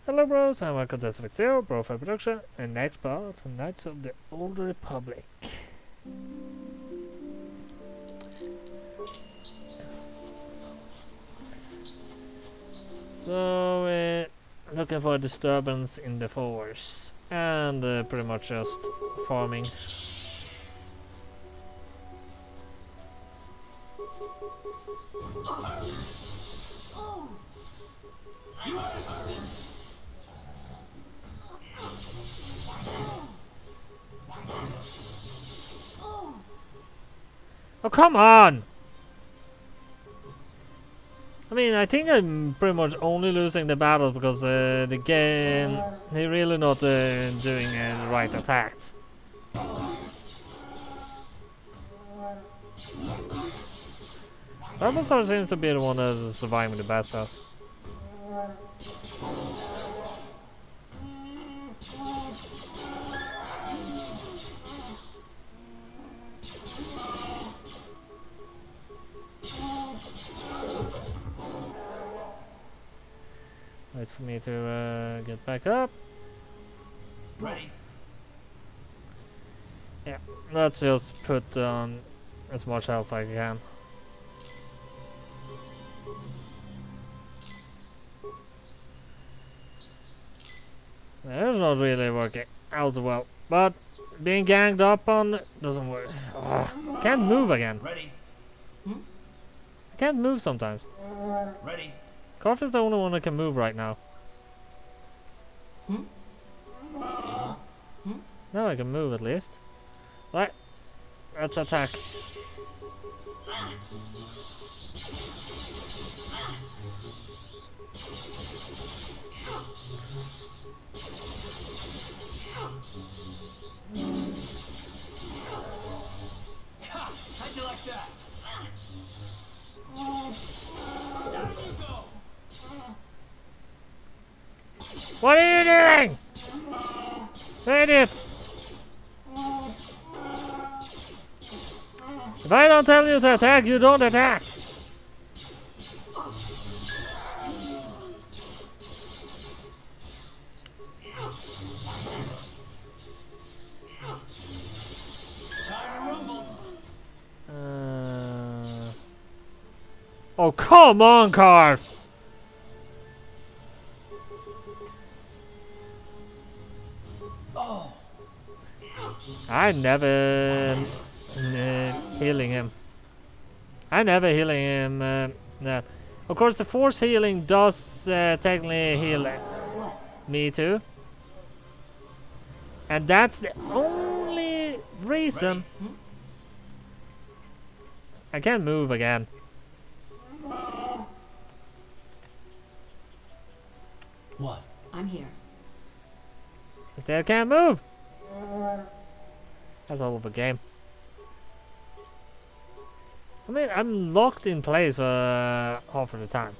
Hello bros, I'm welcome to Civic Zero, Bro for Production, and next part, Knights of the Old Republic. So, looking for a disturbance in the force, and pretty much just farming. Oh, come on! I mean, I think I'm pretty much only losing the battles because the game, they're really not doing the right attacks. Bulbasaur seems to be the one that is surviving the best though. Wait for me to get back up. Ready? Yeah, let's just put on as much health I can. It's not really working out well, but being ganged up on doesn't work. Ugh, can't move again. Ready? I can't move sometimes. Ready? KOTOR's the only one that can move right now. Now I can move at least. Right, let's attack. How'd you like that? Down you go. What are you doing? Idiot! If I don't tell you to attack, you don't attack! Time to rumble. Oh, come on, Carve! Oh. I never healing him. I never healing him. No. Of course, the force healing does technically heal me too, and that's the only reason I can't move again. What? I'm here. I still can't move. That's all of a game. I mean, I'm locked in place for half of the time.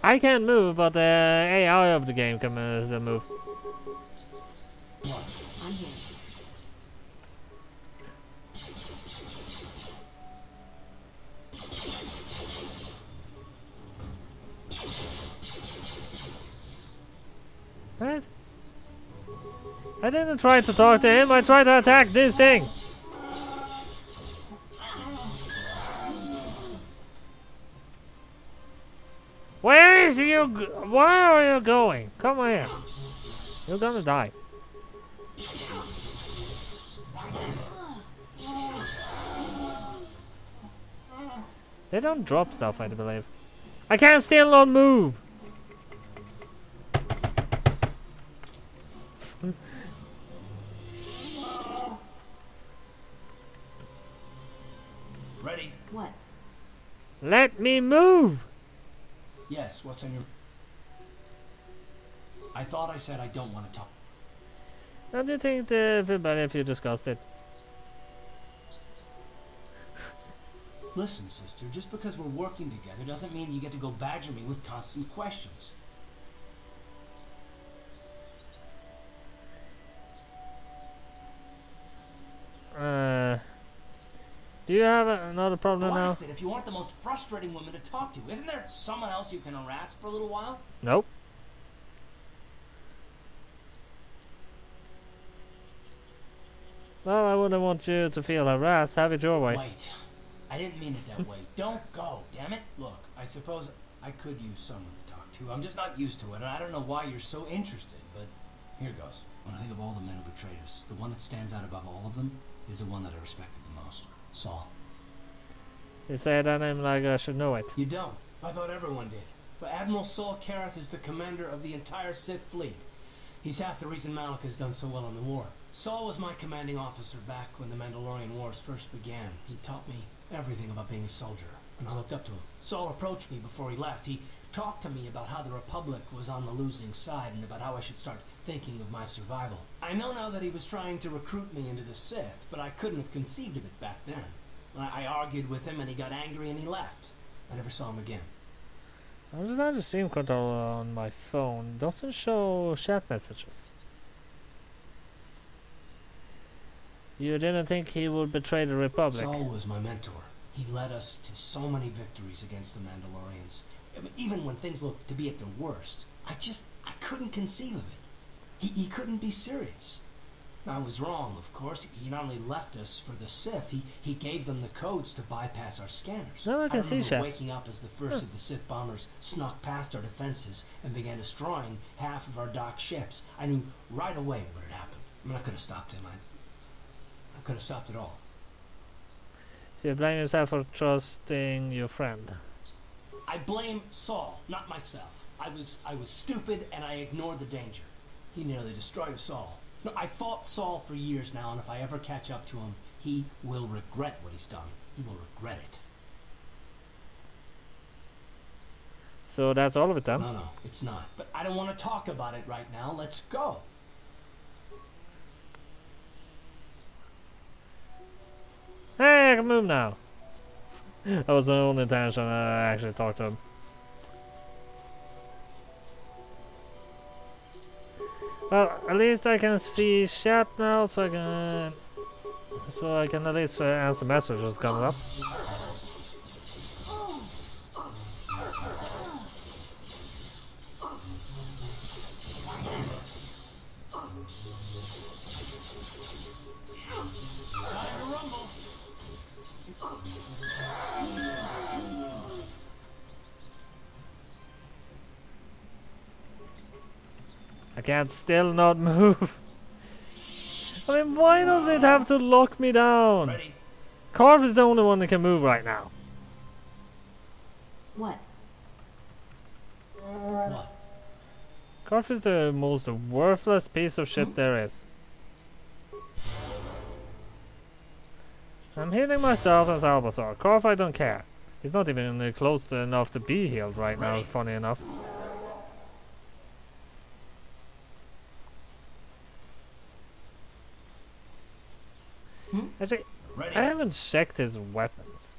I can't move, but the AI of the game can still move. What? I'm here. What? I didn't try to talk to him, I tried to attack this thing! Where is you? Where are you going? Come here. You're gonna die. They don't drop stuff, I believe. I can still not move! Ready? What? Let me move! Yes, what's on your... I thought I said I don't want to talk. How do you think the everybody if you discussed it? Listen, sister, just because we're working together doesn't mean you get to go badger me with constant questions. Do you have another problem now? If you aren't the most frustrating woman to talk to, isn't there someone else you can harass for a little while? Nope. Well, I wouldn't want you to feel harassed. Have it your way. Wait. I didn't mean it that way. Don't go, damn it. Look, I suppose I could use someone to talk to. I'm just not used to it, and I don't know why you're so interested, but here goes. When I think of all the men who betrayed us, the one that stands out above all of them is the one that I respected the most. Saul. You say that name like I should know it. You don't. I thought everyone did. But Admiral Saul Karath is the commander of the entire Sith fleet. He's half the reason Malik has done so well in the war. Saul was my commanding officer back when the Mandalorian Wars first began. He taught me everything about being a soldier, and I looked up to him. Saul approached me before he left. He talked to me about how the Republic was on the losing side and about how I should start thinking of my survival. I know now that he was trying to recruit me into the Sith, but I couldn't have conceived of it back then. I argued with him and he got angry and he left. I never saw him again. I just had the stream controller on my phone. Doesn't show chat messages. You didn't think he would betray the Republic? Saul was my mentor. He led us to so many victories against the Mandalorians. I mean, even when things looked to be at their worst, I couldn't conceive of it. He couldn't be serious. I was wrong, of course. He not only left us for the Sith, he gave them the codes to bypass our scanners. No, I can see remember chat. waking up as the first of the Sith bombers snuck past our defenses and began destroying half of our docked ships. I knew right away what had happened. I mean, I could have stopped him. I could have stopped it all. So you blame yourself for trusting your friend. I blame Saul, not myself. I was stupid and I ignored the danger. He nearly destroyed us all. No, I fought Saul for years now, and if I ever catch up to him, he will regret what he's done. He will regret it. So that's all of it then? No, it's not. But I don't want to talk about it right now. Let's go. Hey, I can move now. That was the only intention I actually talked to him. Well, at least I can see chat now, so I can at least answer messages coming up. I can't still not move. I mean, why does it have to lock me down? Ready? Carve is the only one that can move right now. What? What? Carve is the most worthless piece of shit there is. I'm healing myself as Albazar. Carve, I don't care. He's not even close enough to be healed right now, funny enough. Actually, Ready? I haven't checked his weapons.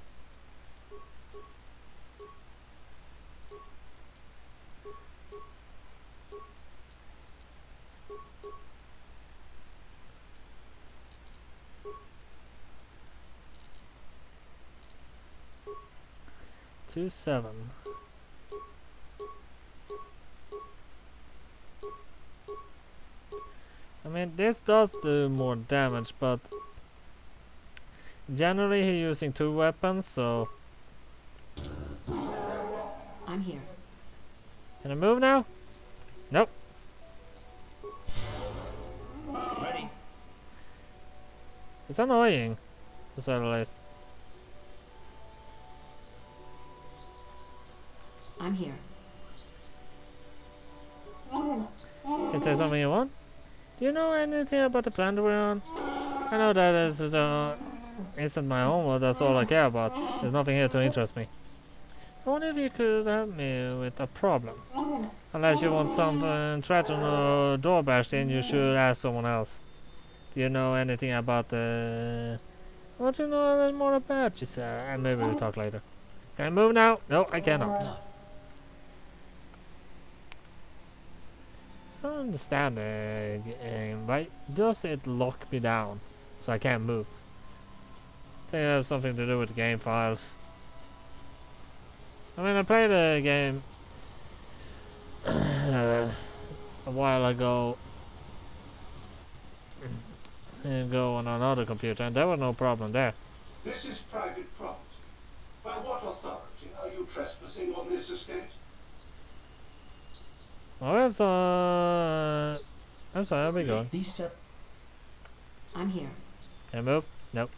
Two 7. I mean, this does do more damage, but generally he's using 2 weapons, so... I'm here. Can I move now? Nope. Ready? It's annoying, to say the least. I'm here. Is there something you want? Do you know anything about the planet we're on? I know that isn't my home, but that's all I care about. There's nothing here to interest me. I wonder if you could help me with a problem. Unless you want something threatened or door bashed in, you should ask someone else. Do you know anything about the... I want to know a little more about you, sir. And maybe we'll talk later. Can I move now? No, I cannot. I don't understand why does it lock me down so I can't move? I think it has something to do with the game files. I mean, I played a game a while ago. and go on another computer, and there was no problem there. This is private property. By what authority are you trespassing on this estate? Oh, it's I'm sorry, I'll be going. I'm here. Can I move? Nope.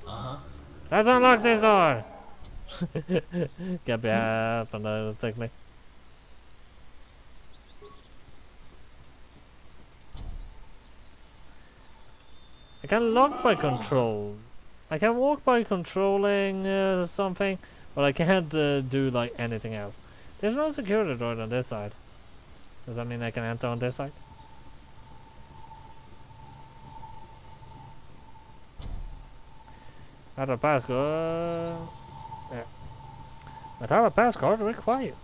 Uh-huh. Let's unlock this door! Get up and take me. I can lock by control. I can walk by controlling something, but I can't do like anything else. There's no security door on this side. Does that mean I can enter on this side? Add a passcode. Yeah. Without a passcode required.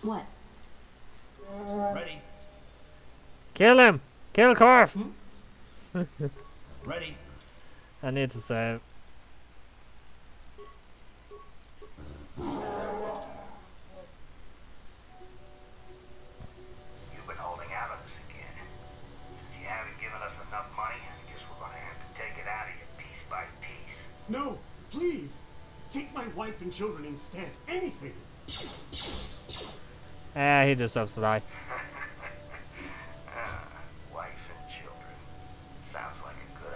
What? Ready. Kill him! Kill Corf! Ready. I need to save. You've been holding out on us again. Since you haven't given us enough money, I guess we're gonna have to take it out of you piece by piece. No, please. Take my wife and children instead. Anything. He deserves to die. Wife and children. Sounds like a good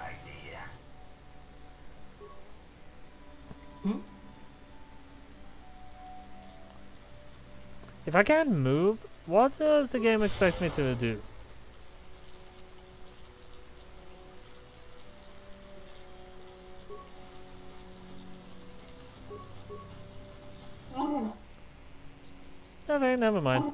idea. If I can't move, what does the game expect me to do? Okay, never mind.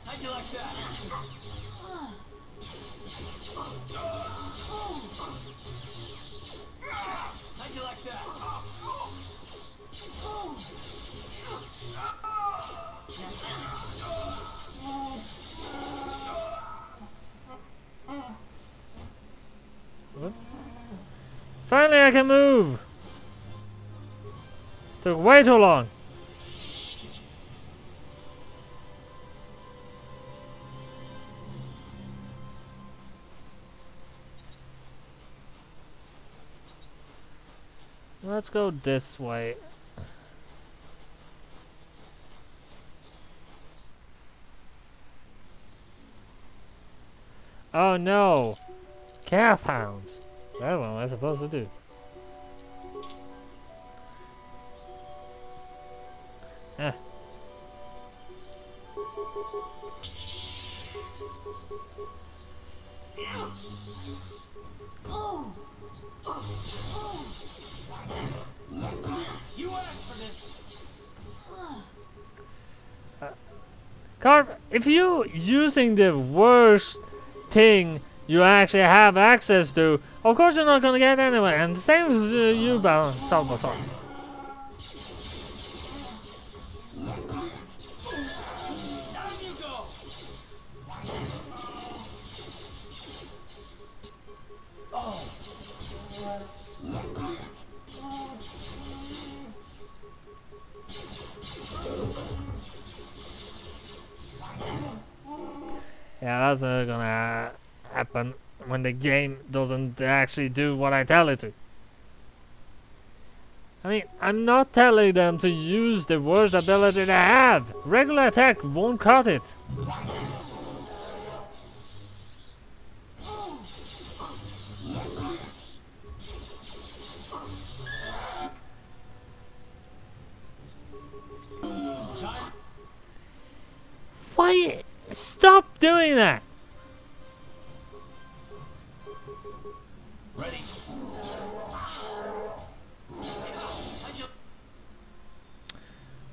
How'd you like that? How'd you like that? What? Finally, I can move! Took way too long. Let's go this way. Oh no! Calf hounds! That's what am I supposed to do? Eh. You asked for this. Carp, if you using the worst thing you actually have access to, of course you're not gonna get anywhere. And the same as you, Salvatore. Down you go. Yeah, that's not gonna happen when the game doesn't actually do what I tell it to. I mean, I'm not telling them to use the worst ability they have. Regular attack won't cut it. Why? Stop doing that! Ready.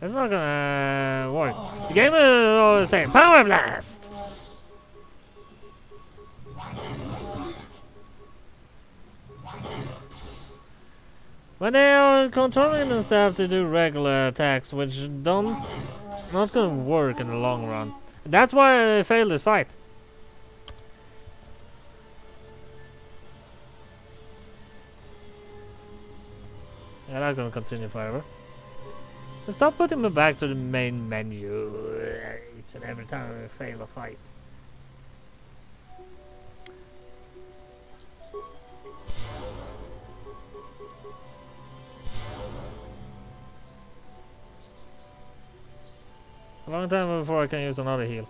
It's not gonna work. The game will always say Power Blast! When they are controlling themselves to do regular attacks, which not gonna work in the long run. That's why I failed this fight. Yeah, not gonna continue forever. And stop putting me back to the main menu each and every time I fail a fight. A long time before I can use another heal.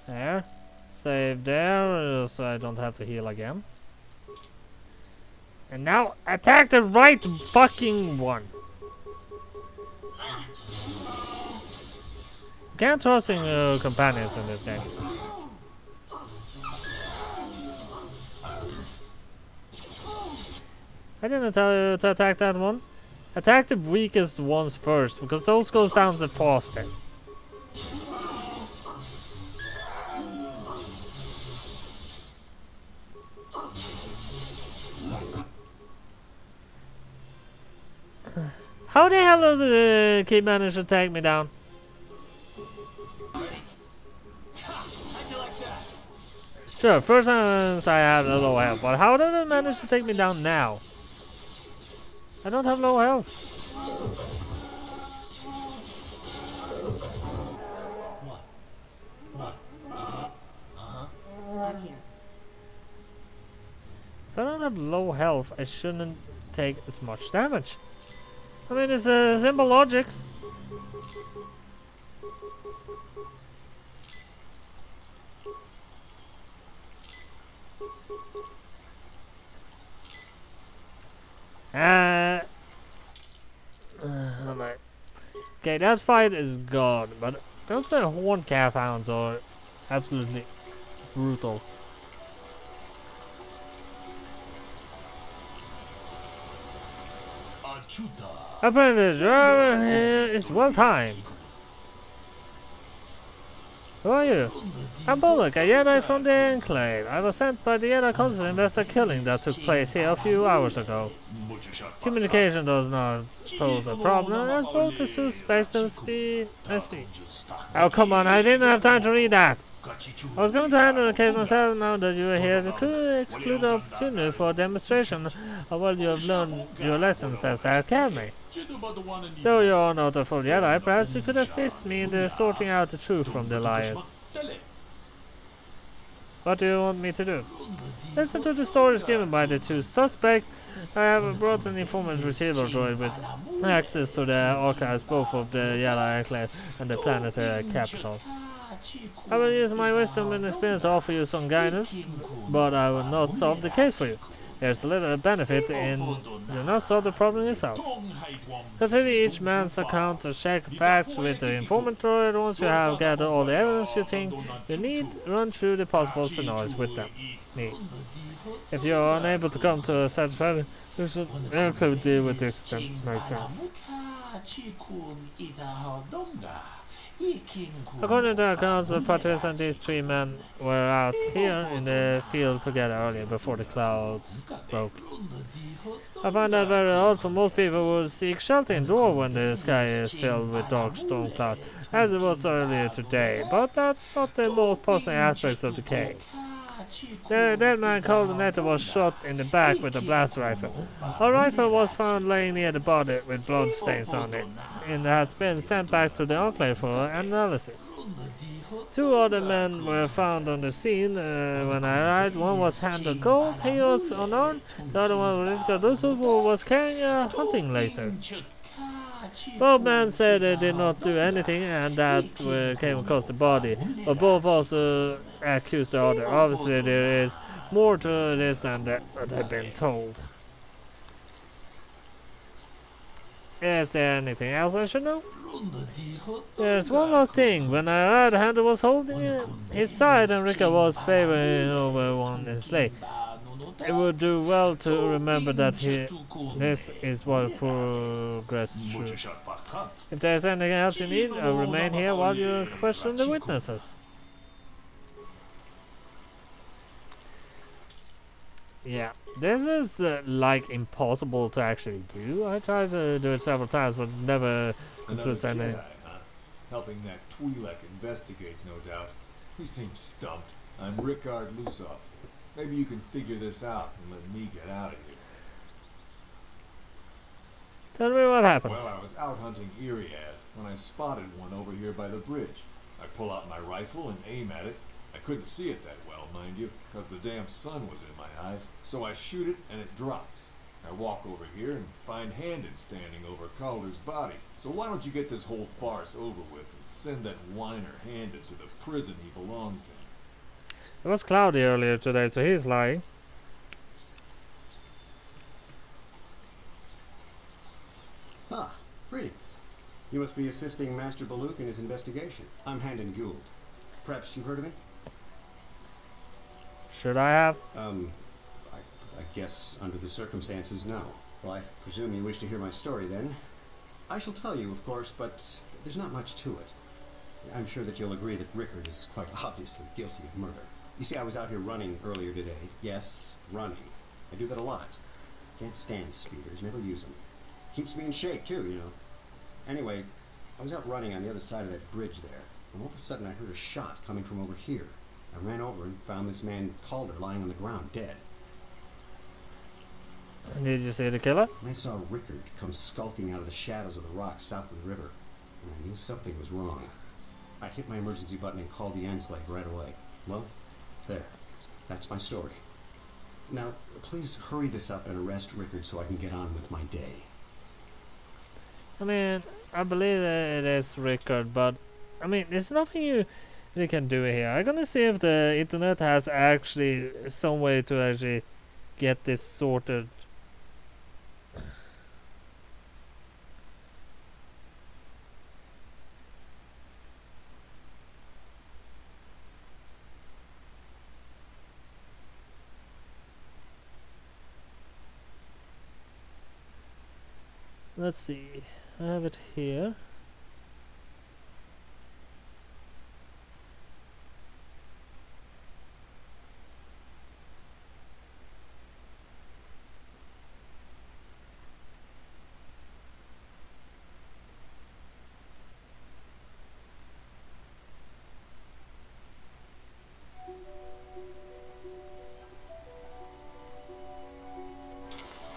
There. Save there, so I don't have to heal again. And now attack the right fucking one. You can't trust in your companions in this game. I didn't tell you to attack that one. Attack the weakest ones first, because those goes down the fastest. How the hell does the kid manage to take me down? Sure, first time I had a low health, but how did it manage to take me down now? I don't have low health. I'm here. If I don't have low health, I shouldn't take as much damage. I mean, it's simple logics. Alright. Okay, that fight is gone, but those horned calf hounds are absolutely brutal. Apprentice, it's well timed. Who are you? I'm Bullock, a Jedi from the Enclave. I was sent by the Jedi Council to investigate a killing that took place here a few hours ago. Communication does not pose a problem, as both the suspects and speed. Oh, come on, I didn't have time to read that. I was going to handle the case myself now that you are here. The crew exclude the opportunity for a demonstration of what you have learned your lessons at the academy. Though you are not a full Jedi, perhaps you could assist me in the sorting out the truth from the liars. What do you want me to do? Listen to the stories given by the two suspects. I have brought an informant retrieval droid with access to the archives both of the Jedi Enclave and the planetary capital. I will use my wisdom and experience to offer you some guidance, but I will not solve the case for you. There's a little benefit in do not solve the problem yourself. Consider each man's account to check facts with the informant droid. Once you have gathered all the evidence you think you need, run through the possible scenarios with me. If you are unable to come to a satisfactory conclusion, I could deal with this myself. According to accounts, the participants and these three men were out here in the field together earlier before the clouds broke. I find that very odd, for most people would seek shelter indoors when the sky is filled with dark storm clouds, as it was earlier today, but that's not the most puzzling aspect of the case. The dead man called Netta was shot in the back with a blast rifle. A rifle was found laying near the body with blood stains on it, and has been sent back to the Enclave for analysis. Two other men were found on the scene when I arrived. One was handled gold, he was unarmed. The other one was carrying a hunting laser. Both men said they did not do anything and that came across the body, but both also accused the other. Obviously there is more to this than that they've been told. Is there anything else I should know? There's one more thing. When I arrived, Hunter was holding his side and Rika was favoring over one in sleigh. It would do well to remember that this is what progress should. If there's anything else you need, I'll remain here while you question the witnesses. Yeah, this is like impossible to actually do. I tried to do it several times, but never concludes anything. Jedi, huh? Helping that Twi'lek investigate, no doubt. He seems stumped. I'm Rickard Lusoff. Maybe you can figure this out and let me get out of here. Tell me what happened. Well, I was out hunting Irias when I spotted one over here by the bridge. I pull out my rifle and aim at it. I couldn't see it that well, mind you, because the damn sun was in my eyes. So I shoot it and it drops. I walk over here and find Handon standing over Calder's body. So why don't you get this whole farce over with and send that whiner Handon to the prison he belongs in? It was cloudy earlier today, so he's lying. Ah, greetings. You must be assisting Master Baluk in his investigation. I'm Handon Gould. Perhaps you've heard of me? Should I have? I guess under the circumstances, no. Well, I presume you wish to hear my story then. I shall tell you, of course, but there's not much to it. I'm sure that you'll agree that Rickard is quite obviously guilty of murder. You see, I was out here running earlier today. Yes, running. I do that a lot. Can't stand speeders, never use them. Keeps me in shape, too, you know. Anyway, I was out running on the other side of that bridge there, and all of a sudden I heard a shot coming from over here. I ran over and found this man Calder lying on the ground, dead. Did you see the killer? And I saw Rickard come skulking out of the shadows of the rocks south of the river, and I knew something was wrong. I hit my emergency button and called the Enclave right away. Well, there. That's my story. Now, please hurry this up and arrest Rickard so I can get on with my day. I mean, I believe it is Rickard, but I mean, there's nothing you really can do here. I'm gonna see if the internet has actually some way to actually get this sorted. Let's see. I have it here.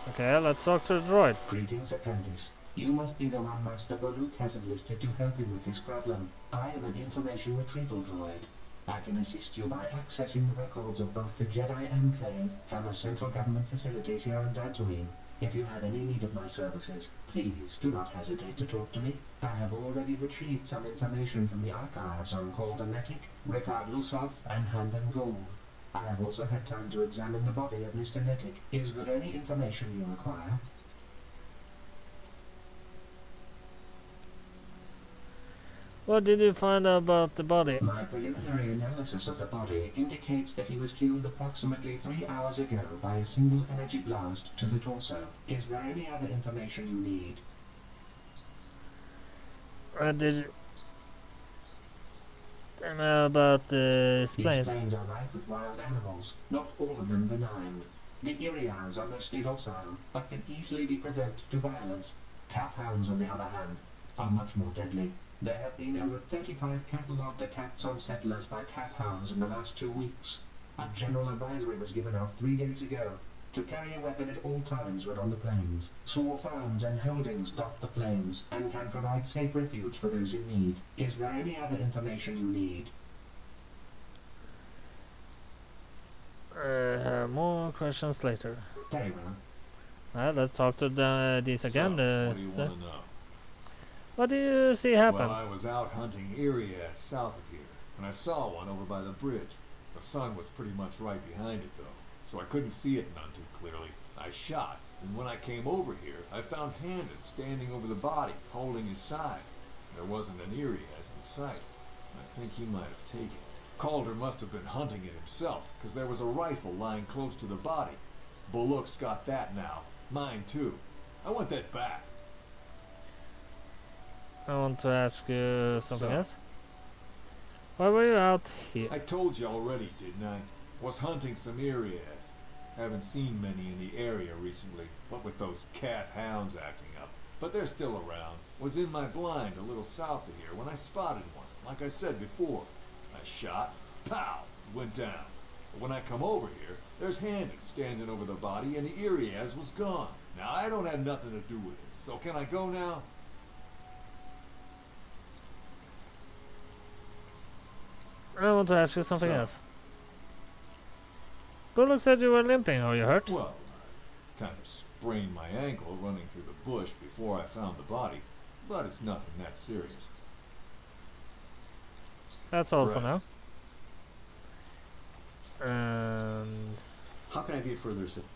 Okay, let's talk to the droid. Greetings, apprentice. You must be the one Master Baluk has enlisted to help him with this problem. I am an information retrieval droid. I can assist you by accessing the records of both the Jedi Enclave and the central government facilities here on Tatooine. If you have any need of my services, please do not hesitate to talk to me. I have already retrieved some information from the archives on Calder Netic, Rickard Lusoff, and Handon Gould. I have also had time to examine the body of Mr. Netic. Is there any information you require? What did you find out about the body? My preliminary analysis of the body indicates that he was killed approximately 3 hours ago by a single energy blast to the torso. Is there any other information you need? Did you know about the These planes? plains are rife with wild animals, not all of them benign. The Irians are mostly docile, but can easily be provoked to violence. Calf hounds, on the other hand, are much more deadly. There have been over 35 catalogued attacks on settlers by calf hounds in the last 2 weeks. A general advisory was given out 3 days ago to carry a weapon at all times when on the plains. Small farms and holdings dot the plains and can provide safe refuge for those in need. Is there any other information you need? More questions later. Very well. Let's talk to these again. So, what do you want to know? What do you see happen? Well, I was out hunting Irias south of here, and I saw one over by the bridge. The sun was pretty much right behind it, though, so I couldn't see it none too clearly. I shot, And when I came over here, I found Handon standing over the body, holding his side. There wasn't an Irias in sight. I think he might have taken it. Calder must have been hunting it himself, because there was a rifle lying close to the body. Bullock's got that now. Mine too. I want that back. I want to ask you something So? else. Why were you out here? I told you already, didn't I? Was hunting some Irias. Haven't seen many in the area recently, what with those cat hounds acting up. But they're still around. Was in my blind a little south of here when I spotted one, like I said before. I shot, pow, it went down. But when I come over here, there's Handon standing over the body and the Irias was gone. Now I don't have nothing to do with this, so can I go now? I want to ask you something So? else. Bullock said you were limping. Are you hurt? Well, kind of sprained my ankle running through the bush before I found the body, but it's nothing that serious. That's all for Right. now. And How can I be of further assistance?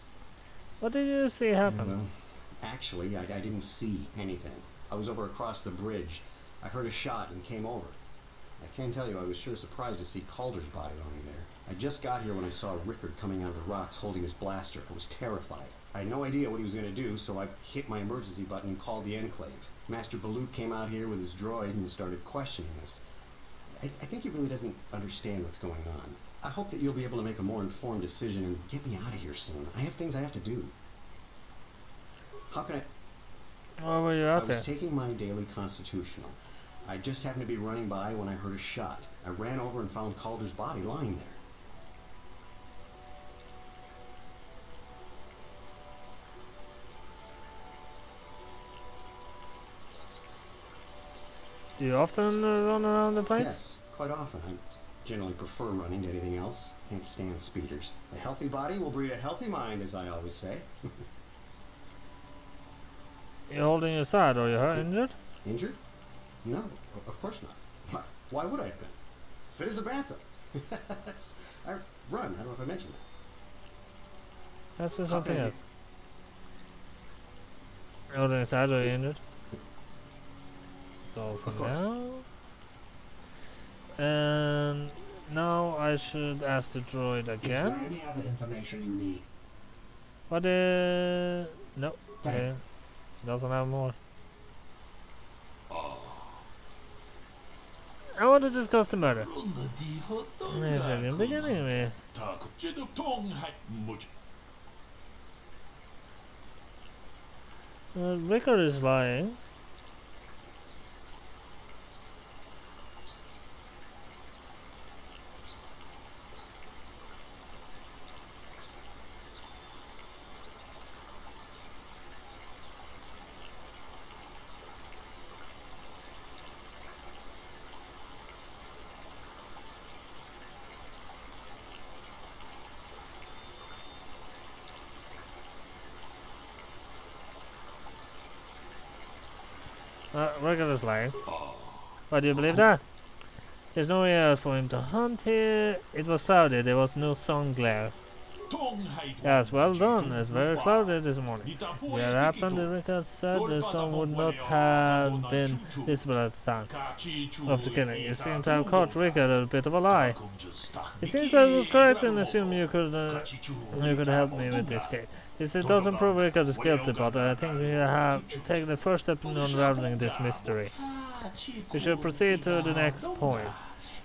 what did you see happen? Well, actually, I didn't see anything. I was over across the bridge. I heard a shot and came over. I can tell you I was sure surprised to see Calder's body lying there. I just got here when I saw Rickard coming out of the rocks holding his blaster. I was terrified. I had no idea what he was going to do, so I hit my emergency button and called the Enclave. Master Balut came out here with his droid and started questioning us. I think he really doesn't understand what's going on. I hope that you'll be able to make a more informed decision and get me out of here soon. I have things I have to do. How can I... Why were you I out was here? taking my daily constitutional. I just happened to be running by when I heard a shot. I ran over and found Calder's body lying there. Do you often run around the place? Yes, quite often. I generally prefer running to anything else. Can't stand speeders. A healthy body will breed a healthy mind, as I always say. You're holding your side. Are you hurt? Injured? Injured? No, of course not. Why would I have been? Fit as a bathtub. I run. I don't know if I mentioned that. That's just How something can I else. You're holding your side. Are you injured? That's all for Of course. now. And now I should ask the droid Is there again. any other information you need? What no. Okay. Doesn't have more. I want to discuss the murder. Yes, I can begin anyway. Rickard is lying. Rickard is lying. Why do you believe that? There's no area for him to hunt here. It was cloudy. There was no sun glare. Yes, well done. It's very cloudy this morning. What happened? Rickard said the sun would not have been visible at the time of the killing. You seem to have caught Rickard a bit of a lie. It seems I was correct in assuming you could help me with this case. It doesn't prove Rickard is guilty, but I think we have taken the first step in unraveling this mystery. We should proceed to the next point.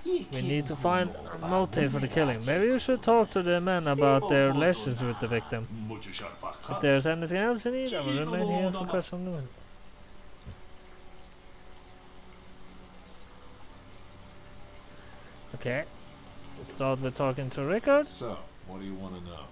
We need to find a motive for the killing. Maybe you should talk to the men about their relations with the victim. If there's anything else you need, I will remain here for questions and answers. Okay. Let's start with talking to Rickard. So, what do you want to know?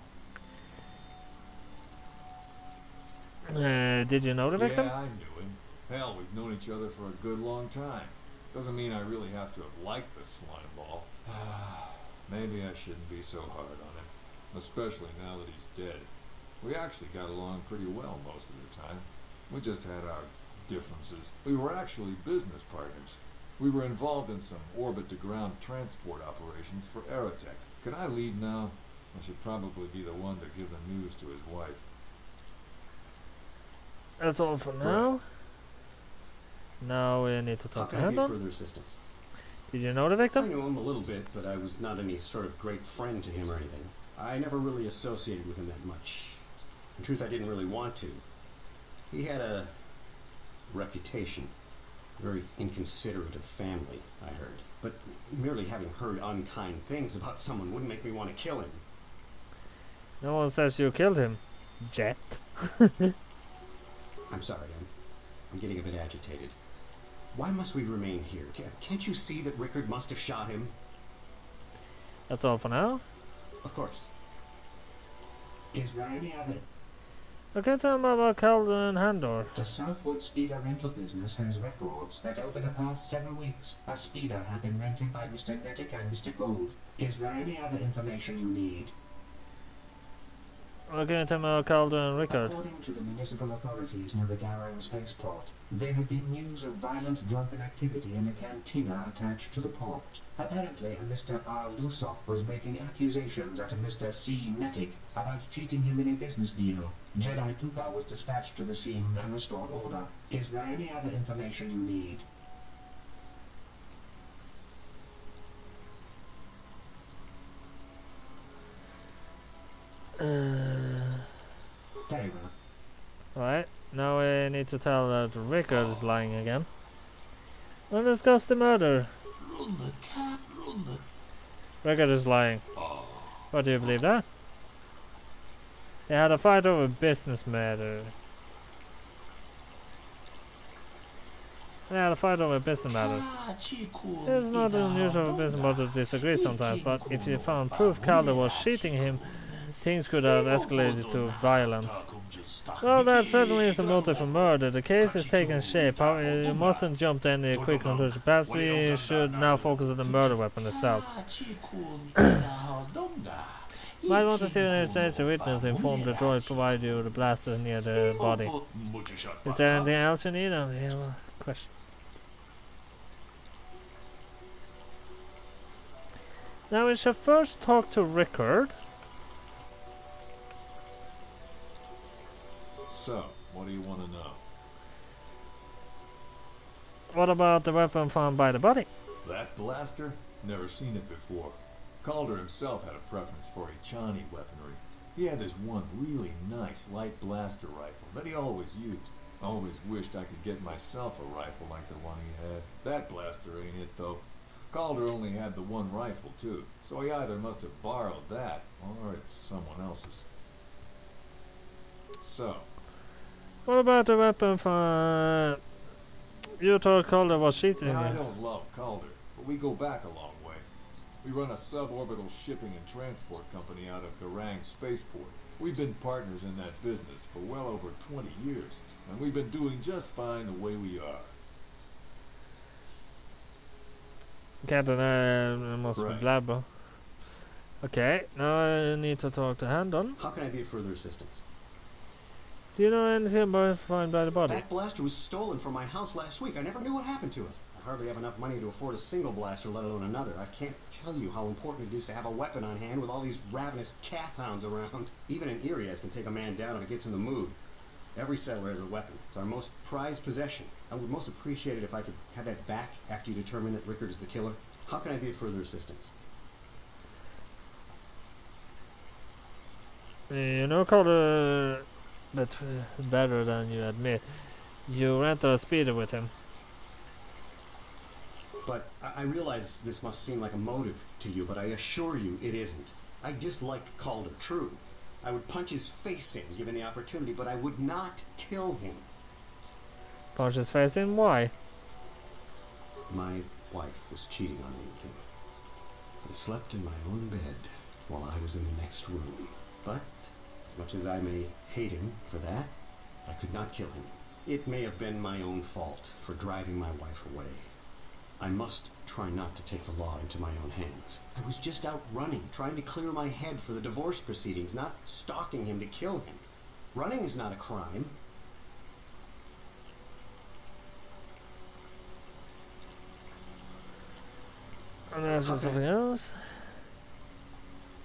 Did you know the victim? Yeah, I knew him. Hell, we've known each other for a good long time. Doesn't mean I really have to have liked the slime ball. Maybe I shouldn't be so hard on him, especially now that he's dead. We actually got along pretty well most of the time. We just had our differences. We were actually business partners. We were involved in some orbit-to-ground transport operations for Aerotech. Can I leave now? I should probably be the one to give the news to his wife. That's all for now. Now we need to How talk to can I be of Handon. further assistance? Did you know the I victim? knew him a little bit, but I was not any sort of great friend to him or anything. I never really associated with him that much. In truth, I didn't really want to. He had a reputation. Very inconsiderate of family, I heard. But merely having heard unkind things about someone wouldn't make me want to kill him. No one says you killed him. Jet. I'm sorry, I'm getting a bit agitated. Why must we remain here? Can't you see that Rickard must have shot him? That's all for now. Of course. Is there any other? Okay, tell me about Calder and Handor. The Southwood Speeder rental business has records that over the past several weeks, a speeder had been rented by Mr. Nettic and Mr. Gold. Is there any other information you need? Okay, tell me about Calder and Rickard. According to the municipal authorities near the Garrow spaceport, there have been news of violent drunken activity in a cantina attached to the port. Apparently, a Mr. R. Lusop was making accusations at a Mr. C. Nettic about cheating him in a business deal. Jedi Tuka was dispatched to the scene and restored order. Is there any other information you need? Very well. Right, now we need to tell that Rickard is lying again. We'll discuss the murder. Rickard is lying. What do you believe that? They had a fight over business matter. They had a fight over business matter. It's not unusual for business matters to disagree sometimes, but if you found proof Calder was cheating him, things could have escalated to violence. Well, that certainly is a motive for murder. The case is taking shape. However, you mustn't jump to any quick conclusion. Perhaps we should now focus on the murder weapon itself. Might want to see an essential witness inform the droid provide you the blaster near the body. Is there anything else you need? I have a question. Now we shall first talk to Rickard. So, what do you want to know? What about the weapon found by the body? That blaster? Never seen it before. Calder himself had a preference for Ichani weaponry. He had this one really nice light blaster rifle that he always used. Always wished I could get myself a rifle like the one he had. That blaster ain't it though. Calder only had the one rifle too, so he either must have borrowed that, or it's someone else's. So, What about the weapon from... You told Calder was cheating now, I you. don't love Calder, but we go back a long way. We run a suborbital shipping and transport company out of Garang Spaceport. We've been partners in that business for well over 20 years, and we've been doing just fine the way we are. Captain, must be Right. blabber. Okay, now I need to talk to Handon. How can I be of further assistance? Do you know anything about it found by the body? That blaster was stolen from my house last week. I never knew what happened to it. I hardly have enough money to afford a single blaster, let alone another. I can't tell you how important it is to have a weapon on hand with all these ravenous cat hounds around. Even an Irias can take a man down if it gets in the mood. Every settler has a weapon. It's our most prized possession. I would most appreciate it if I could have that back after you determine that Rickard is the killer. How can I be of further assistance? You know Calder but better than you admit. You rented a speeder with him. But I realize this must seem like a motive to you, but I assure you it isn't. I dislike Calder, true. I would punch his face in given the opportunity, but I would not kill him. Punch his face in? Why? My wife was cheating on me with him. I slept in my own bed while I was in the next room. But, as much as I may hate him for that, I could not kill him. It may have been my own fault for driving my wife away. I must try not to take the law into my own hands. I was just out running, trying to clear my head for the divorce proceedings, not stalking him to kill him. Running is not a crime. And there's something else.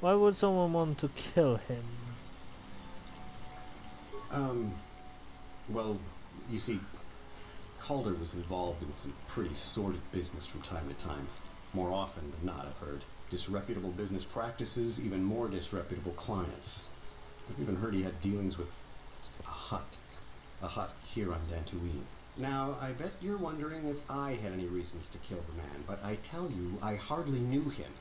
Why would someone want to kill him? Well, you see, Calder was involved in some pretty sordid business from time to time. More often than not, I've heard. Disreputable business practices, even more disreputable clients. I've even heard he had dealings with a hut. A hut here on Dantooine. Now, I bet you're wondering if I had any reasons to kill the man, but I tell you, I hardly knew him.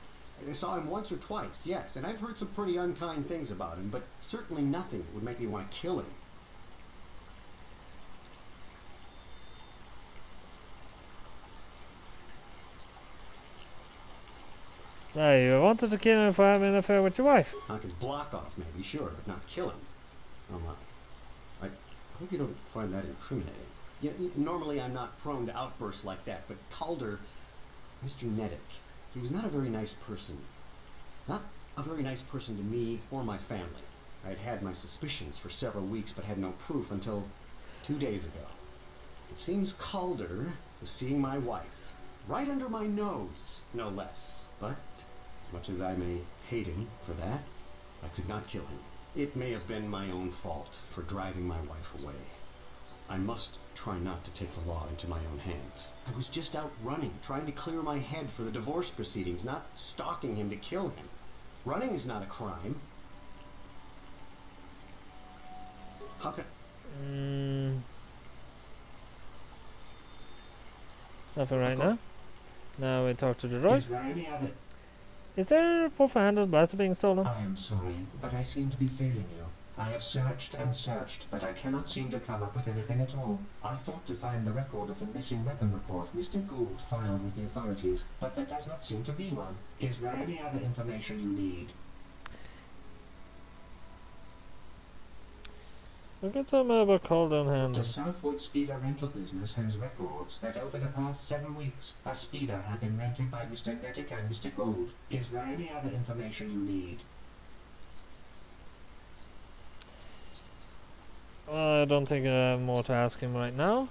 I saw him once or twice, yes, and I've heard some pretty unkind things about him, but certainly nothing that would make me want to kill him. Now, you wanted to kill him for having an affair with your wife. Knock his block off, maybe, sure, but not kill him. Oh my. I hope you don't find that incriminating. Normally I'm not prone to outbursts like that, but Calder, Mr. Nedick, he was not a very nice person. Not a very nice person to me or my family. I had had my suspicions for several weeks, but had no proof until 2 days ago. It seems Calder was seeing my wife, right under my nose, no less. But, as much as I may hate him for that, I could not kill him. It may have been my own fault for driving my wife away. I must try not to take the law into my own hands. I was just out running, trying to clear my head for the divorce proceedings, not stalking him to kill him. Running is not a crime. How can... Nothing right now. Now we talk to the droid. Is there any other... Is there a report for handled blaster being stolen? I am sorry, but I seem to be failing you. I have searched and searched, but I cannot seem to come up with anything at all. I thought to find the record of the missing weapon report Mr. Gould filed with the authorities, but there does not seem to be one. Is there any other information you need? Look at some about Calder and The Handle. Southwood Speeder rental business has records that over the past 7 weeks, a speeder had been rented by Mr. Nedick and Mr. Gould. Is there any other information you need? I don't think I have more to ask him right now.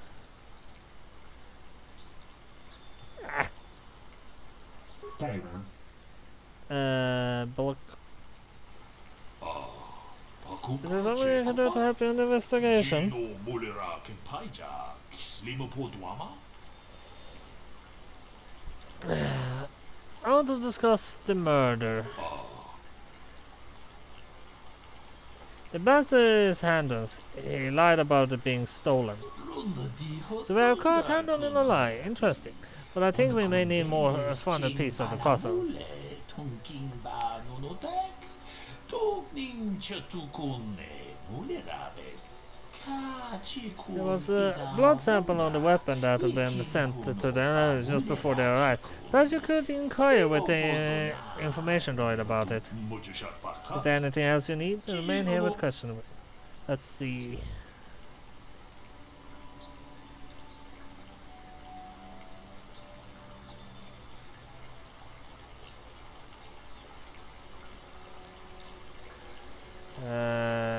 Very well. Bullock. Is there something I can do to help you in the investigation? I want to discuss the murder. The blaster is Handle's. He lied about it being stolen. So we have caught Handle in a lie. Interesting. But I think we may need more final piece of the puzzle. There was a blood sample on the weapon that had been sent to the analyst just before they arrived. Perhaps you could inquire with the information droid about it. Is there anything else you need? Remain here with question. Let's see.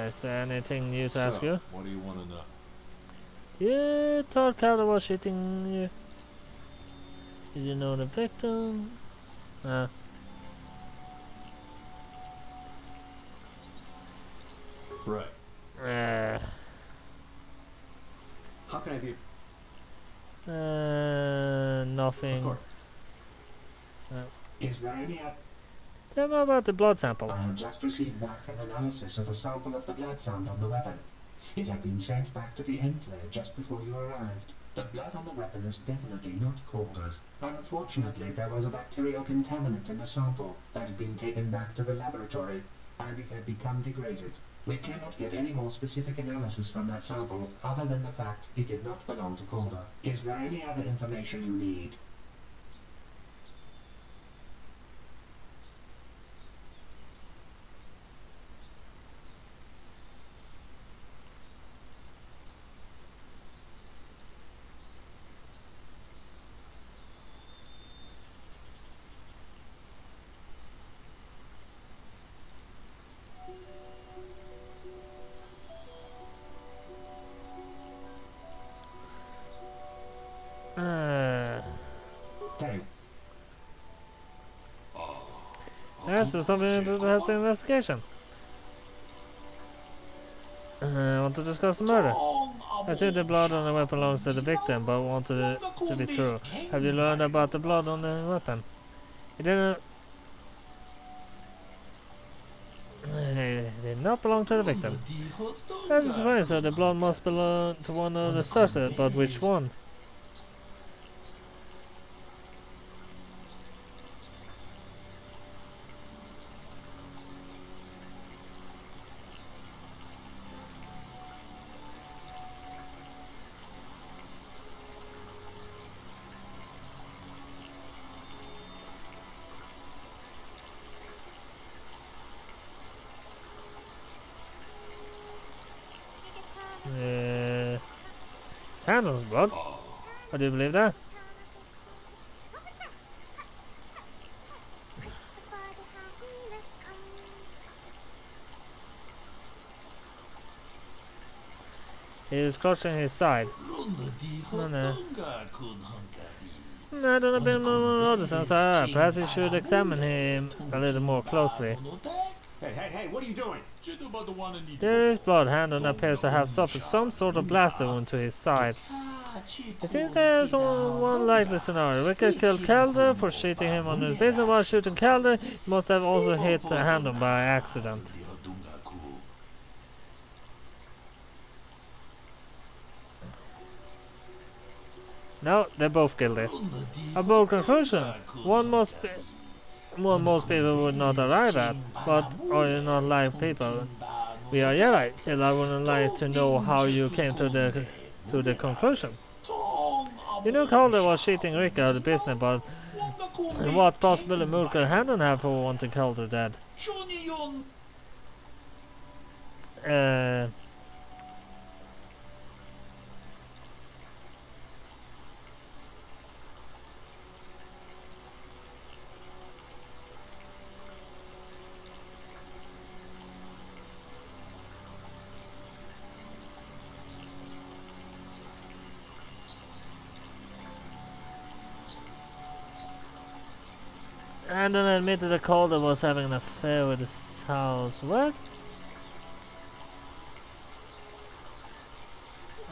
Is there anything new to ask you? What do you want to know? You thought Calder was shooting you. Did you know the victim? Right. How can I be? Nothing. Of course. Is there any other... Tell me about the blood sample. I have just received back an analysis of a sample of the blood found on the weapon. It had been sent back to the enclave just before you arrived. The blood on the weapon is definitely not Calder's. Unfortunately, there was a bacterial contaminant in the sample that had been taken back to the laboratory, and it had become degraded. We cannot get any more specific analysis from that sample, other than the fact it did not belong to Calder. Is there any other information you need? Yes, there's something to help the investigation. I want to discuss the murder. I assume the blood on the weapon belongs to the victim, but wanted it to be true. Have you learned about the blood on the weapon? It did not belong to the victim. That is right, so the blood must belong to one of the suspects, but which one? Handle's blood? How do you believe that? He is clutching his side. No. I don't have been notice, perhaps we should examine him a little more closely. Hey, what are you doing? There is blood. Handle appears to have suffered some sort of blaster wound to his side. It seems there is one likely scenario. Rickard killed Calder for shooting him on his business. While shooting Calder, he must have also hit Handle by accident. No, they're both guilty. A bold conclusion. One most people would not arrive at, but are you not like people? We are Jedi. Still, I wouldn't like to know how you came to the conclusion. You knew Calder was cheating Rickard the business, but what possible mood could Handon have for wanting Calder dead? Handon admitted that Calder was having an affair with his house. What?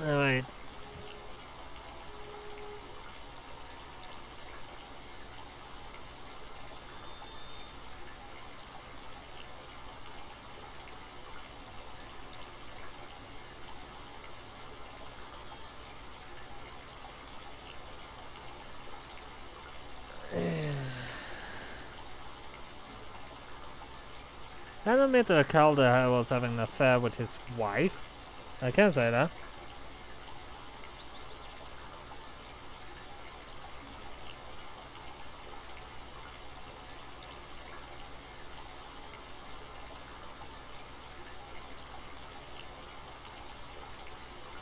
Wait. Handon admitted that Calder was having an affair with his wife. I can't say that.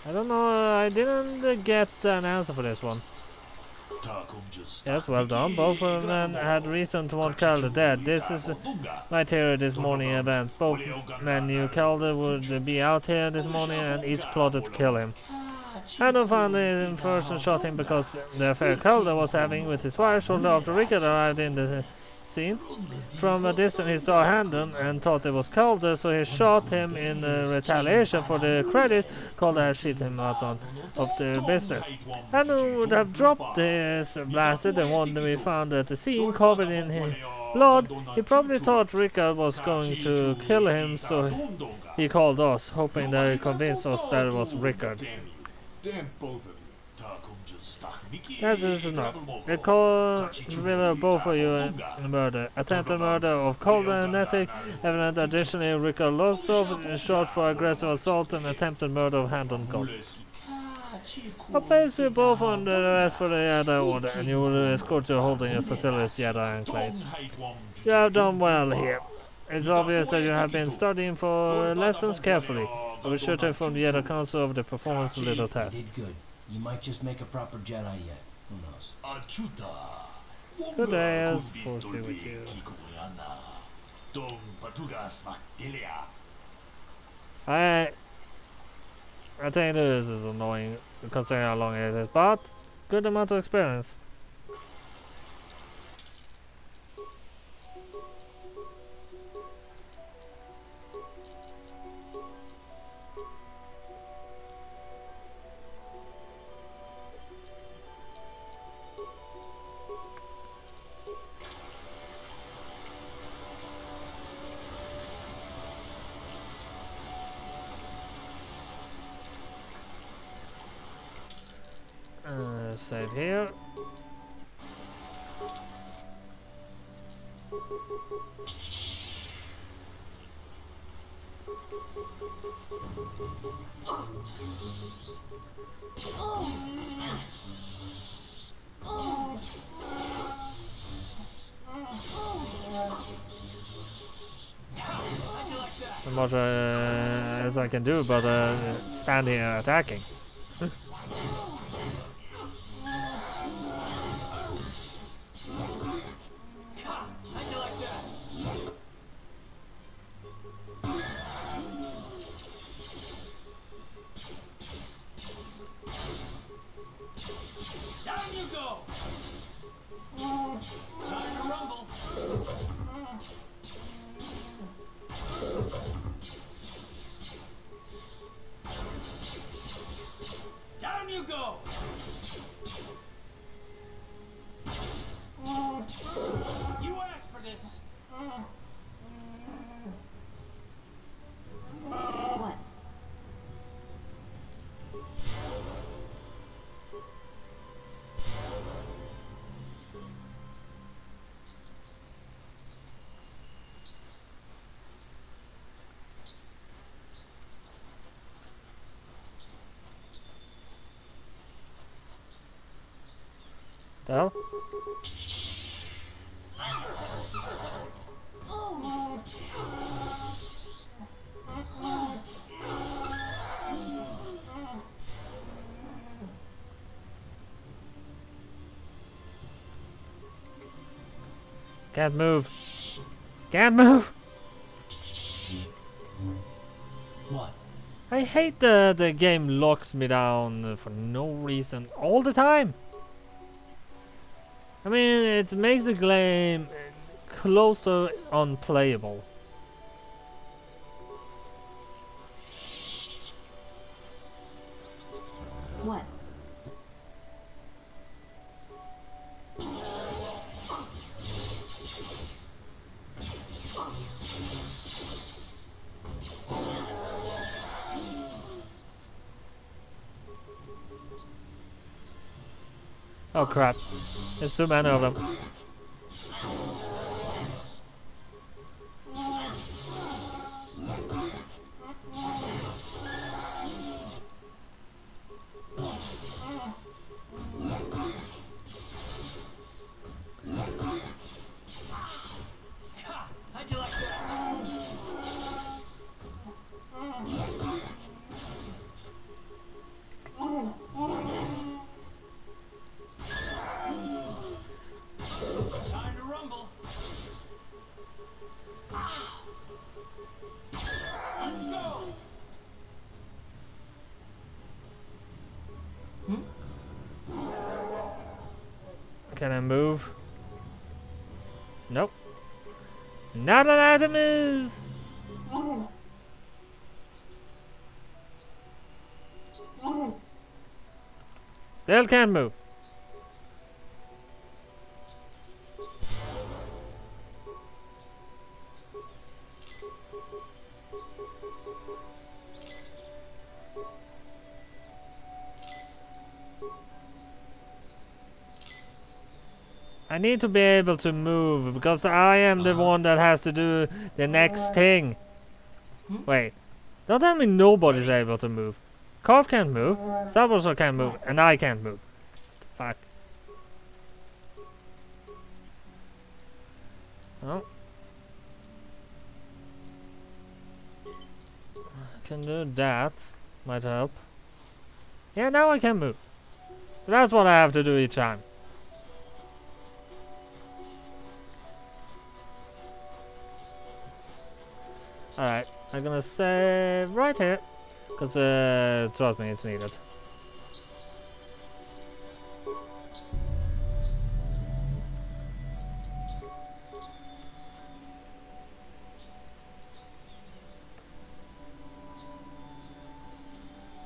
I don't know, I didn't get an answer for this one. Yes, well done. Both men had reason to want Calder dead. This is my theory this morning event. Both men knew Calder would be out here this morning and each plotted to kill him. Handon found him first and shot him because the affair Calder was having with his wife shortly after Rickard arrived in the scene. From a distance he saw Handon and thought it was Calder, so he shot him in retaliation for the credit Calder had shot him out of the business. Handon would have dropped his blaster, the one we found at the scene, covered in his blood. He probably thought Rickard was going to kill him, so he called us, hoping that he convinced us that it was Rickard. Damn both of you. That is enough. They call both of you a murder. Attempted murder of Calder and Nettic. Evident additionally Rickard Losov is shot for aggressive assault and attempted murder of Handon God. I'll place you both under arrest for the Jedi Order, and you will escort your holding your facilities Jedi Enclave. You have done well here. It's obvious that you have been studying for lessons carefully. I will sure to inform the Jedi Council of the performance of the little test. Did good. You might just make a proper Jedi yet. Who knows? Good day, as force be with you. I think this is annoying considering how long it is, but good amount of experience. Save here. Not much as I can do, but stand here attacking. Down you go! Time to rumble. Down you go! You asked for this. What? The hell? Can't move. Can't move. What? I hate the game locks me down for no reason all the time. I mean, it makes the game close to unplayable. What? Oh crap. There's too many of them. How'd you like that? Time to rumble. Let's go. Can I move? Nope. Not allowed to move. Still can't move. I need to be able to move because I am the one that has to do the next thing. Wait, don't tell me nobody's able to move. Carve can't move, Starbuster can't move, and I can't move. Fuck. Oh. Can do that. Might help. Yeah, now I can move. So that's what I have to do each time. Alright, I'm gonna save right here. Because, trust me, it's needed.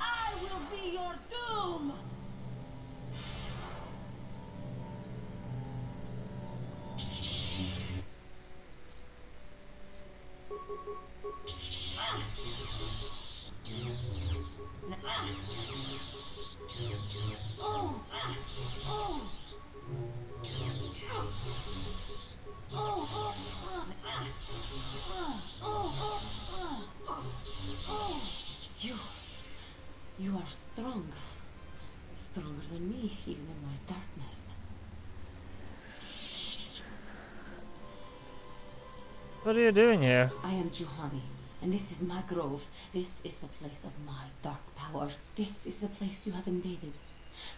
I will be your doom! me even in my darkness. What are you doing here? I am Juhani, and this is my grove. This is the place of my dark power. This is the place you have invaded.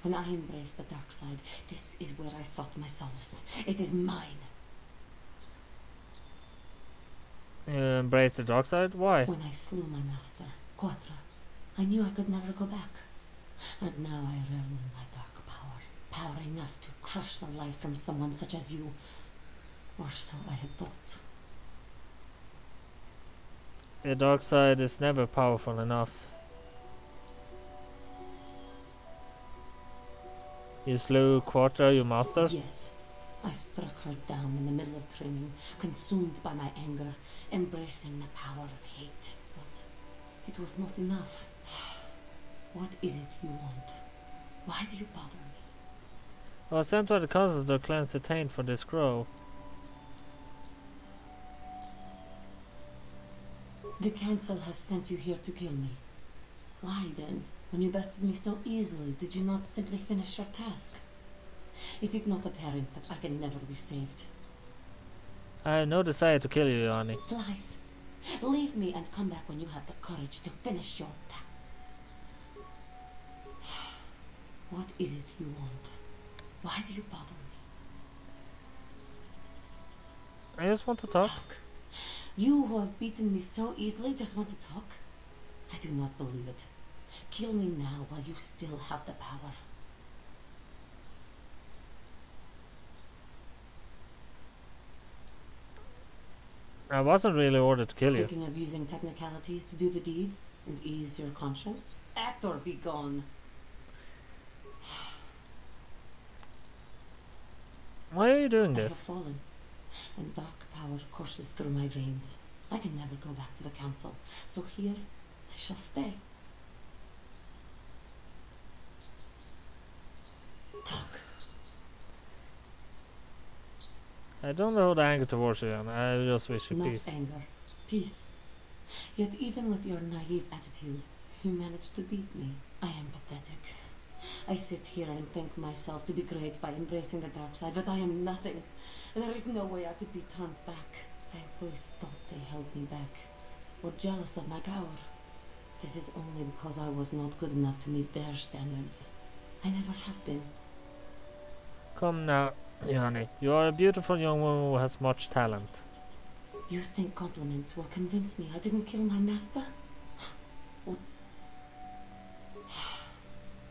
When I embraced the dark side, this is where I sought my solace. It is mine. You embrace the dark side? Why? When I slew my master, KOTOR, I knew I could never go back. And now I revel in my dark power. Power enough to crush the life from someone such as you. Or so I had thought. The dark side is never powerful enough. You slew KOTOR, your master? Yes. I struck her down in the middle of training, consumed by my anger, embracing the power of hate. But it was not enough. What is it you want? Why do you bother me? I was sent by the council to cleanse the taint for this grove. The council has sent you here to kill me. Why then, when you bested me so easily, did you not simply finish your task? Is it not apparent that I can never be saved? I have no desire to kill you, Yanni. Lies. Leave me and come back when you have the courage to finish your task. What is it you want? Why do you bother me? I just want to talk. Talk. You who have beaten me so easily just want to talk? I do not believe it. Kill me now while you still have the power. I wasn't really ordered to kill you. Thinking of using technicalities to do the deed and ease your conscience? Act or be gone. Why are you doing I have this? fallen, and dark power courses through my veins. I can never go back to the council, so here I shall stay. Talk. I don't know the anger towards you, and I just wish you Not peace. anger, peace. Yet even with your naive attitude, you managed to beat me. I am pathetic. I sit here and think myself to be great by embracing the dark side, but I am nothing. There is no way I could be turned back. I always thought they held me back, or jealous of my power. This is only because I was not good enough to meet their standards. I never have been. Come now, Yanni. You are a beautiful young woman who has much talent. You think compliments will convince me I didn't kill my master?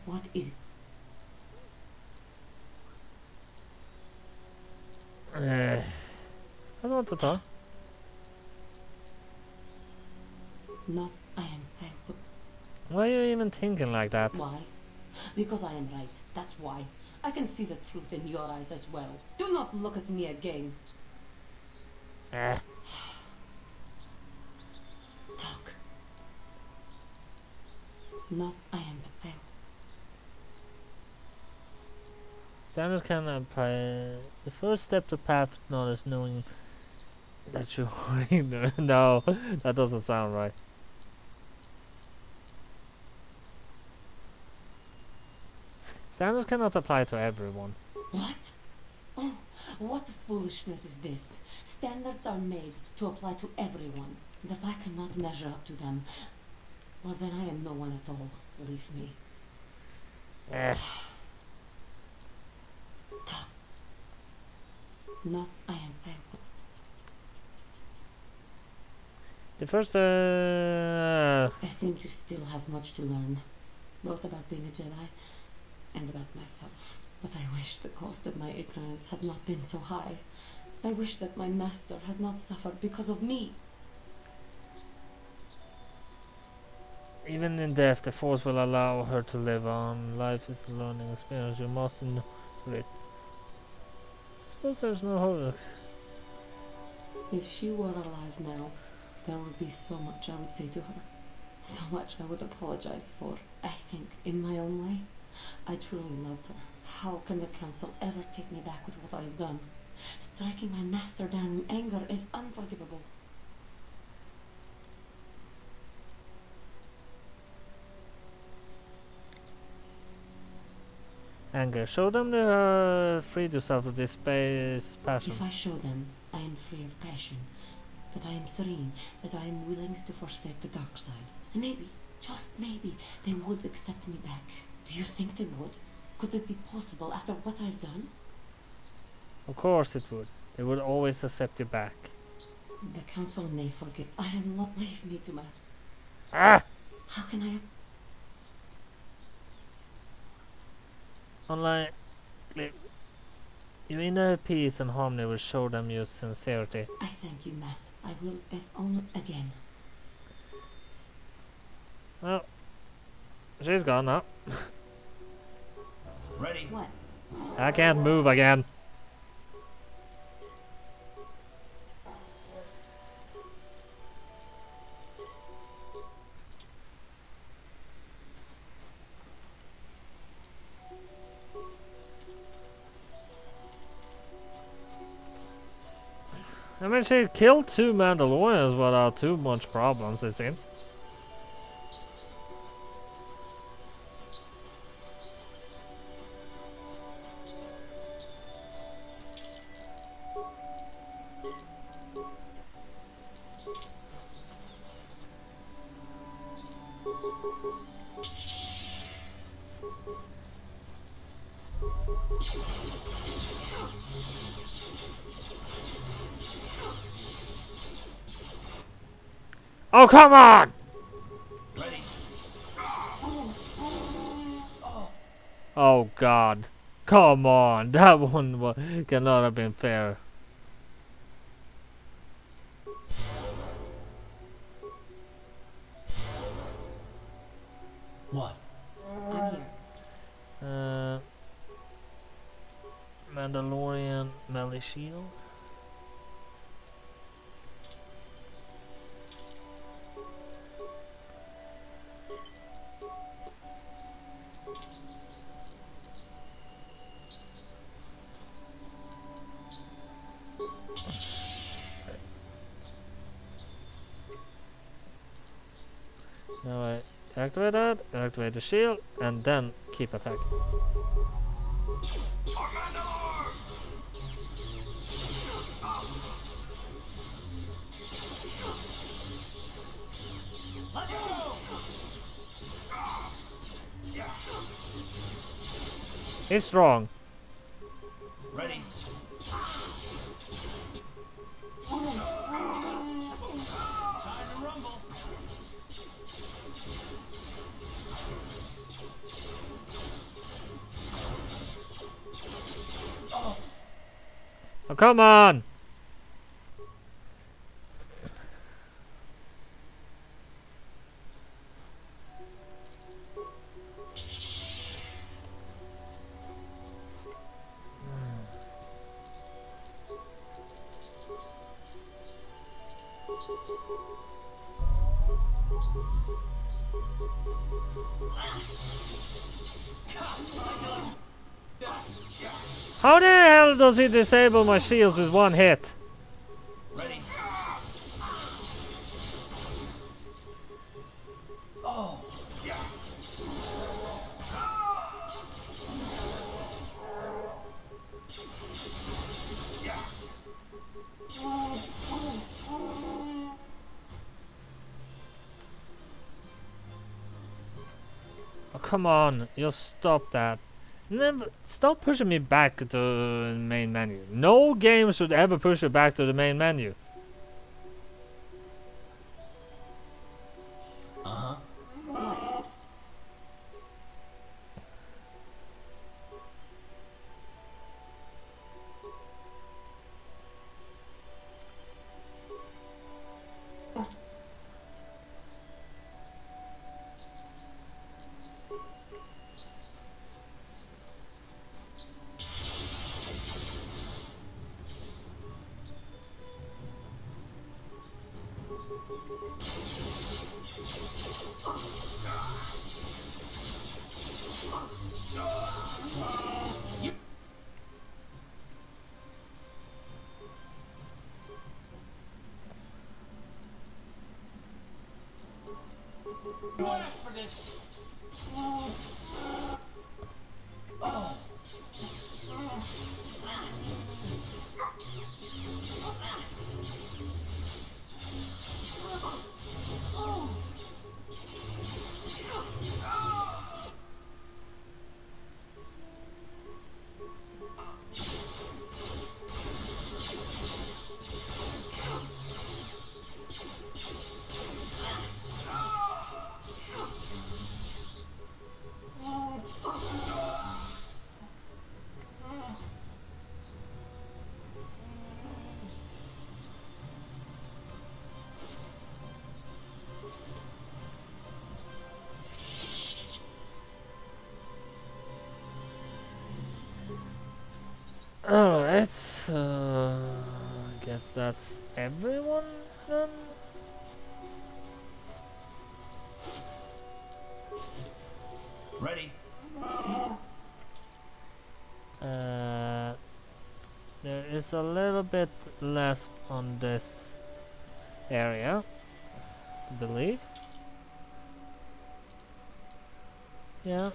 What is it? I don't want to talk. Not I am. Why are you even thinking like that? Why? Because I am right. That's why. I can see the truth in your eyes as well. Do not look at me again. Eh. Talk. Not I am. Standards can apply. The first step to path knowledge is knowing that you are ignorant. No, that doesn't sound right. Standards cannot apply to everyone. What? Oh, what foolishness is this? Standards are made to apply to everyone. And if I cannot measure up to them, well then I am no one at all. Leave me. Eh. Talk. Not I am. The first, I seem to still have much to learn, both about being a Jedi and about myself. But I wish the cost of my ignorance had not been so high. I wish that my master had not suffered because of me. even in death, the Force will allow her to live on. Life is a learning experience. You must know it. I suppose there's no hope. If she were alive now, there would be so much I would say to her. So much I would apologize for. I think, in my own way, I truly loved her. How can the council ever take me back with what I have done? Striking my master down in anger is unforgivable. Anger. Show them they freed yourself of this space passion. If I show them, I am free of passion, that I am serene, that I am willing to forsake the dark side. And maybe, just maybe, they would accept me back. Do you think they would? Could it be possible after what I've done? Of course it would. They would always accept you back. The council may forget. I am not. Leave me to my. Ah! How can I? Unlike your inner peace and harmony will show them your sincerity. I thank you, Master. I will, if only again. Well, she's gone now. Ready? What? I can't move again. I mean, she killed 2 Mandalorians without too much problems, it seems. Oh, come on! Ready? Oh, God. Come on. That one cannot have been fair. What? I'm here. Mandalorian melee shield. Now I activate that, activate the shield, and then keep attacking. He's strong. Ready? Time to rumble. Oh, come on! How the hell does he disable my shields with one hit? Ready? Oh. Oh, come on, just stop that. Never stop pushing me back to the main menu. No game should ever push you back to the main menu. Uh-huh. You asked for this. Oh. Alright, I guess that's everyone then? Ready? There is a little bit left on this area, I believe. Yeah.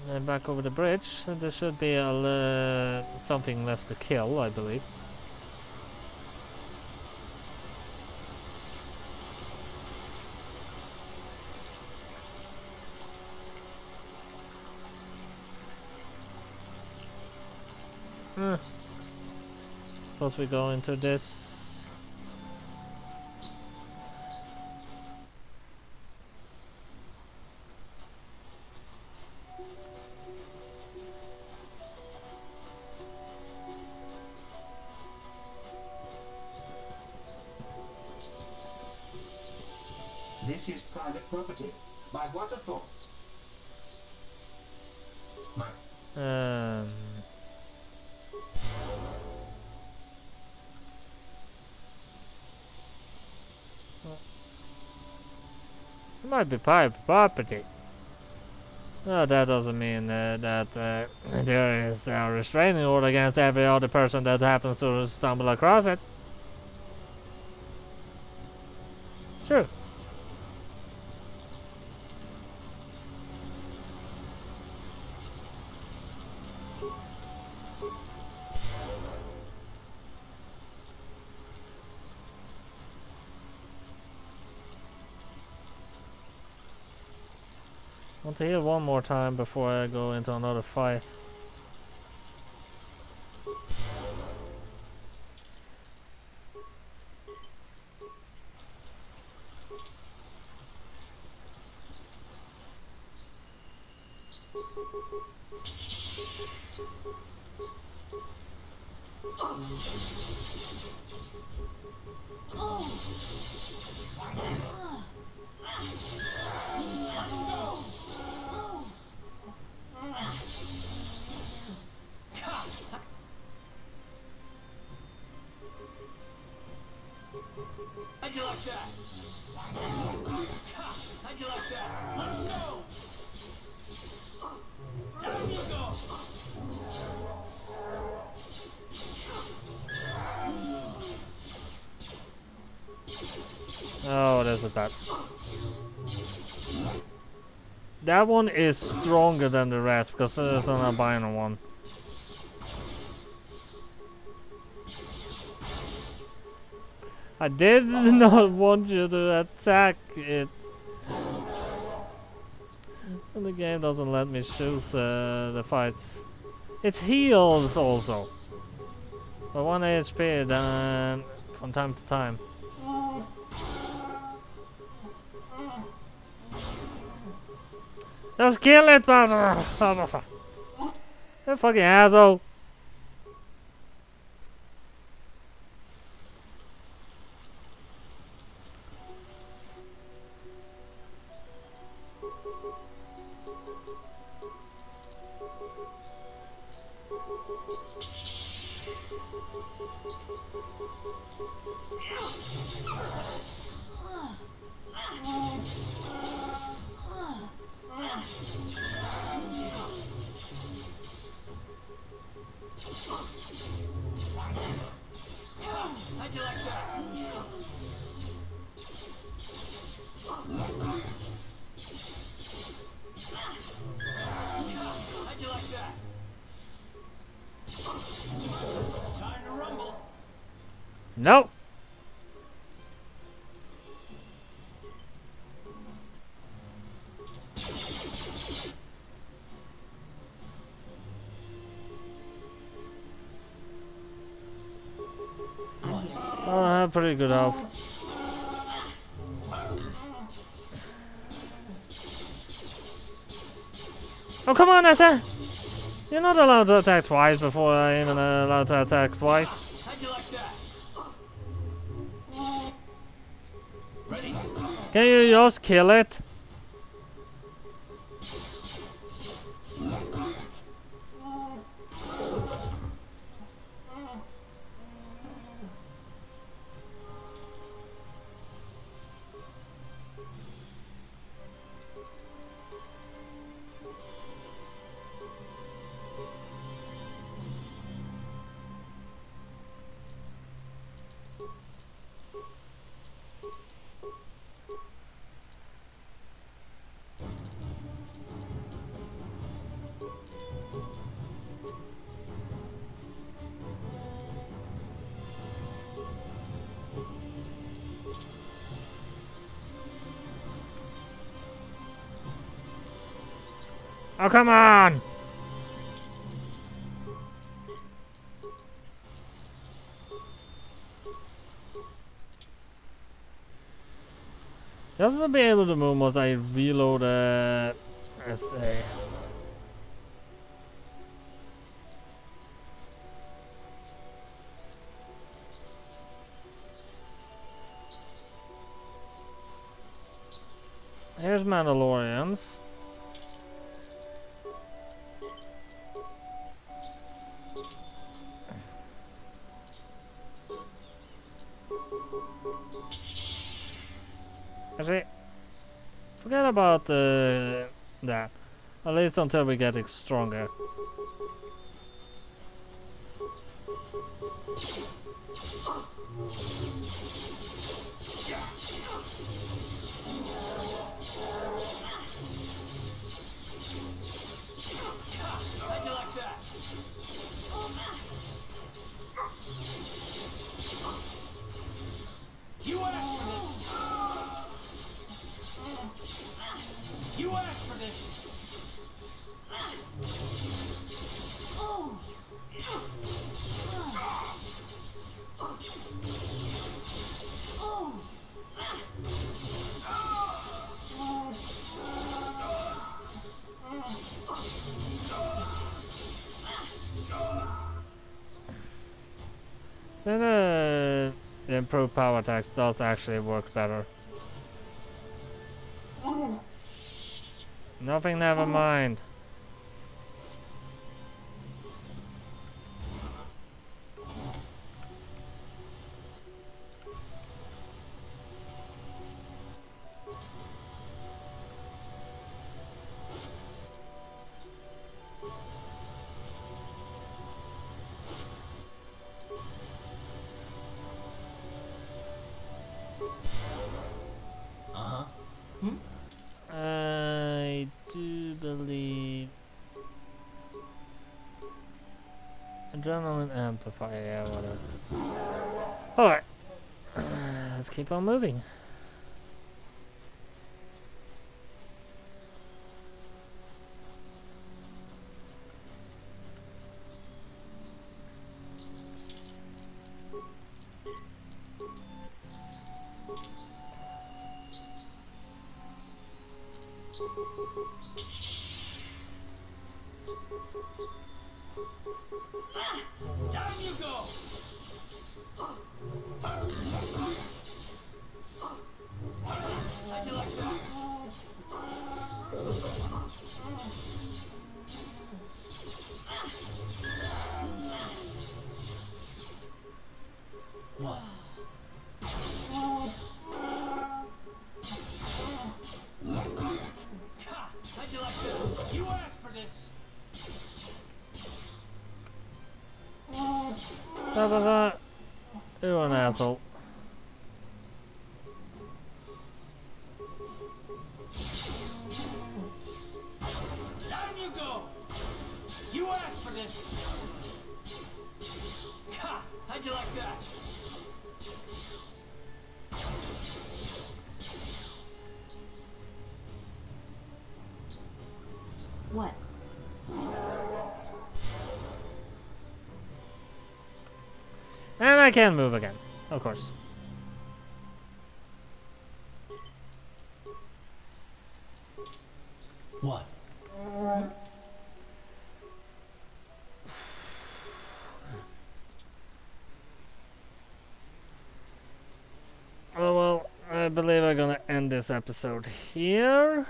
And back over the bridge, and there should be something left to kill, I believe. Suppose we go into this. This is private property. By what authority? It might be private property. No, that doesn't mean that there is a restraining order against every other person that happens to stumble across it. Sure. I want to heal one more time before I go into another fight. How'd you like that? How'd you like that? Let's go! Down you go! Oh, there's a bad. That one is stronger than the rest because it's an albino one. I did not want you to attack it. And the game doesn't let me choose the fights. It heals also. By 1 HP then from time to time. Just kill it, man! You fucking asshole! How'd you like that? How'd you like that? Time to rumble. Nope. Oh, I have pretty good health. Oh, come on, Netta! You're not allowed to attack twice before I'm even allowed to attack twice. How'd you like that? Ready? Can you just kill it? Oh, come on! Just to be able to move once I reload SA. Here's Mandalorians. Actually, forget about that. At least until we get it stronger. How'd you like that? You asked for this. You asked for this. Then the improved power attacks does actually work better. Nothing, never mind. Uh-huh. I do believe adrenaline amplifier, yeah, whatever. Alright. Let's keep on moving. Down you go! How'd you like that? What? How'd you like that? You asked for this! That was a... You're an asshole. Down you go! You asked for this! How'd you like that? What? And I can move again, of course. What? Oh well, I believe I'm gonna end this episode here.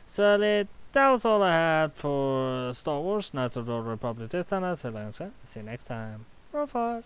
So that was all I had for Star Wars Knights of the Old Republic this time. See you next time. Roll 5.